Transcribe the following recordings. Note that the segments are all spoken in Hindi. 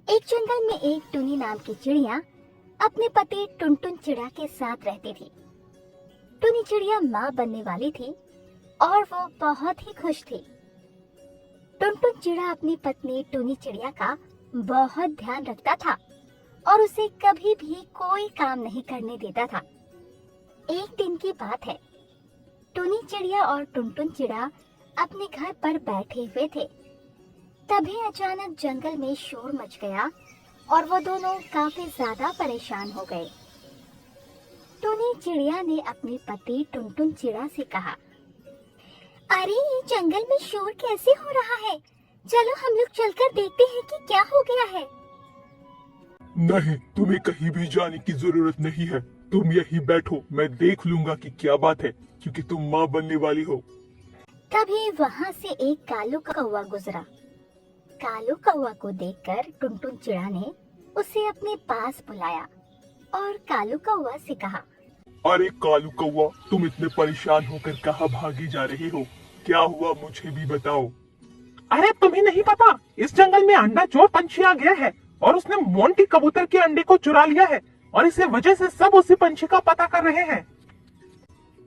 एक जंगल में एक टुनी नाम की चिड़िया अपने पति टुनटुन चिड़ा के साथ रहती थी। टुनी चिड़िया माँ बनने वाली थी और वो बहुत ही खुश थी। टुनटुन चिड़ा अपनी पत्नी टुनी चिड़िया का बहुत ध्यान रखता था और उसे कभी भी कोई काम नहीं करने देता था। एक दिन की बात है, टुनी चिड़िया और टुनटुन चिड़ा अपने घर पर बैठे हुए थे। तभी अचानक जंगल में शोर मच गया और वो दोनों काफी ज्यादा परेशान हो गए। टुनी चिड़िया ने अपने पति टुनटुन चिड़ा से कहा, अरे ये जंगल में शोर कैसे हो रहा है? चलो हम लोग चलकर देखते हैं कि क्या हो गया है। नहीं, तुम्हें कहीं भी जाने की जरूरत नहीं है। तुम यहीं बैठो, मैं देख लूंगा कि क्या बात है, क्योंकि तुम माँ बनने वाली हो। तभी वहाँ से एक कालू कौवा गुजरा। कालू कौवा को देखकर टुनटुन चिड़ा ने उसे अपने पास बुलाया और कालू कौवा से कहा, अरे कालू कौवा, तुम इतने परेशान होकर कहाँ भागी जा रही हो? क्या हुआ, मुझे भी बताओ। अरे तुम्हें नहीं पता, इस जंगल में अंडा चोर पंछी आ गया है और उसने मोंटी कबूतर के अंडे को चुरा लिया है और इस वजह से सब उसी पंछी का पता कर रहे हैं।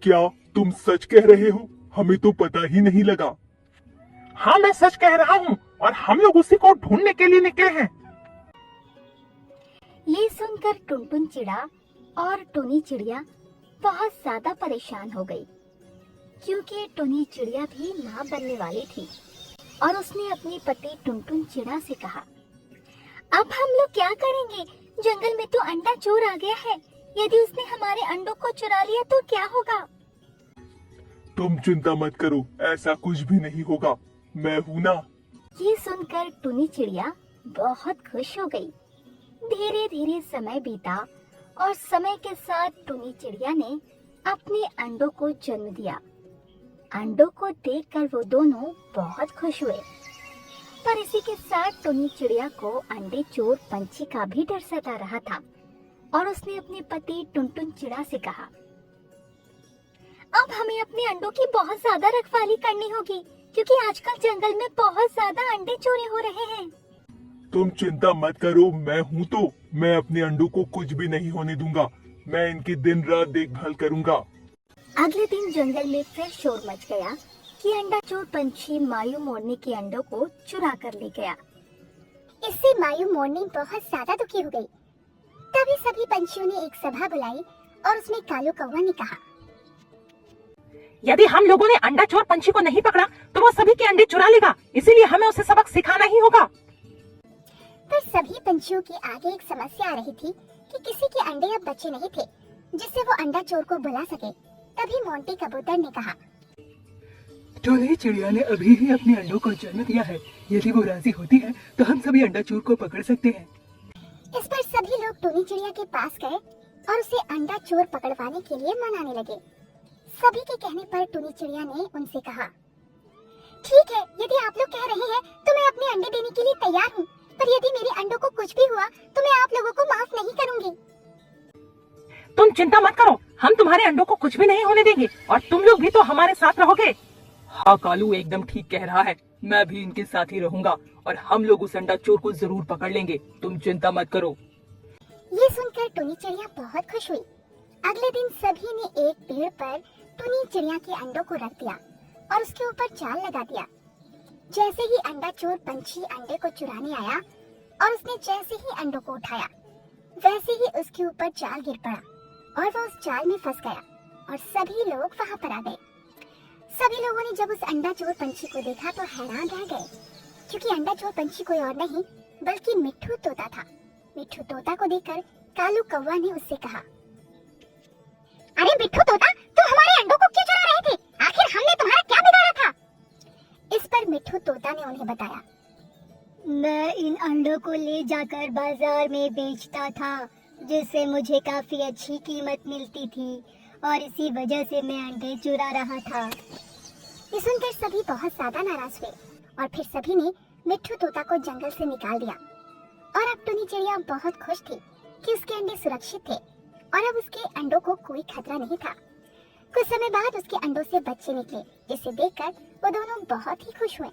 क्या तुम सच कह रहे हो? हमें तो पता ही नहीं लगा। हाँ, मैं सच कह रहा हूँ और हम लोग उसी को ढूंढने के लिए निकले हैं। ये सुनकर टुनटुन चिड़ा और टुनी चिड़िया बहुत ज्यादा परेशान हो गई, क्योंकि टुनी चिड़िया भी माँ बनने वाली थी और उसने अपने पति टुनटुन चिड़ा से कहा, अब हम लोग क्या करेंगे? जंगल में तो अंडा चोर आ गया है। यदि उसने हमारे अंडों को चुरा लिया तो क्या होगा? तुम चिंता मत करो, ऐसा कुछ भी नहीं होगा, मैं हूँ ना। ये सुनकर टुनी चिड़िया बहुत खुश हो गई। धीरे धीरे समय बीता और समय के साथ टुनी चिड़िया ने अपने अंडों को जन्म दिया। अंडों को देखकर वो दोनों बहुत खुश हुए, पर इसी के साथ टुनी चिड़िया को अंडे चोर पंछी का भी डर सता रहा था और उसने अपने पति टुनटुन चिड़ा से कहा, अब हमें अपने अंडों की बहुत ज्यादा रखवाली करनी होगी, क्योंकि आजकल जंगल में बहुत ज्यादा अंडे चोरी हो रहे हैं। तुम चिंता मत करो, मैं हूँ तो। मैं अपने अंडों को कुछ भी नहीं होने दूंगा। मैं इनकी दिन रात देखभाल करूँगा। अगले दिन जंगल में फिर शोर मच गया कि अंडा चोर पंछी मायू मोरनी के अंडों को चुरा कर ले गया। इससे मायू मोरनी बहुत ज्यादा दुखी हो गई। तभी सभी पंछियों ने एक सभा बुलाई और उसमें कालू कौवा ने कहा, यदि हम लोगों ने अंडा चोर पंछी को नहीं पकड़ा तो वो सभी के अंडे चुरा लेगा, इसीलिए हमें उसे सबक सिखाना ही होगा। पर सभी पंछियों के आगे एक समस्या आ रही थी कि किसी के अंडे अब बचे नहीं थे जिससे वो अंडा चोर को बुला सके। तभी मोंटी कबूतर ने कहा, टुनी चिड़िया ने अभी ही अपने अंडों को जन्म दिया है। यदि वो राजी होती है तो हम सभी अंडा चोर को पकड़ सकते हैं। इस पर सभी लोग टुनी चिड़िया के पास गए और उसे अंडा चोर पकड़वाने के लिए मनाने लगे। सभी के कहने पर टुनी चिड़िया ने उनसे कहा, ठीक है, यदि आप लोग कह रहे हैं तो मैं अपने अंडे देने के लिए तैयार हूँ, पर यदि मेरे अंडों को कुछ भी हुआ तो मैं आप लोगों को माफ नहीं करूँगी। तुम चिंता मत करो, हम तुम्हारे अंडों को कुछ भी नहीं होने देंगे और तुम लोग भी तो हमारे साथ रहोगे। हाँ, कालू एकदम ठीक कह रहा है। मैं भी इनके साथ ही रहूंगा और हम लोग उस अंडा चोर को जरूर पकड़ लेंगे। तुम चिंता मत करो। ये सुनकर टुनी चिड़िया बहुत खुश हुई। अगले दिन सभी ने एक पेड़ पर टुनी चिड़िया के अंडों को रख दिया और उसके ऊपर जाल लगा दिया। जैसे ही अंडा चोर पंछी अंडे को चुराने आया और उसने जैसे ही अंडों को उठाया, वैसे ही उसके ऊपर जाल गिर पड़ा और वो उस जाल में फंस गया और सभी लोग वहाँ पर आ गए। सभी लोगों ने जब उस अंडा चोर पंछी को देखा तो हैरान रह गए, क्योंकि अंडा चोर पंछी कोई और नहीं बल्कि मिट्ठू तोता था। मिट्ठू तोता को देखकर कालू कौवा ने उससे कहा, अरे मिट्ठू तोता, तुम हमारे अंडों को क्यों चुरा रहे थे? आखिर हमने तुम्हारा क्या बिगाड़ा था? इस पर मिट्ठू तोता ने उन्हें बताया, मैं इन अंडों को ले जाकर बाजार में बेचता था, जिससे मुझे काफी अच्छी कीमत मिलती थी और इसी वजह से मैं अंडे चुरा रहा था। ये सुनकर सभी बहुत ज्यादा नाराज हुए और फिर सभी ने मिट्ठू तोता को जंगल से निकाल दिया। और अब टुनी चिड़िया बहुत खुश थी कि उसके अंडे सुरक्षित थे और अब उसके अंडों को कोई खतरा नहीं था। कुछ समय बाद उसके अंडों से बच्चे निकले, जिसे देखकर वो दोनों बहुत ही खुश हुए।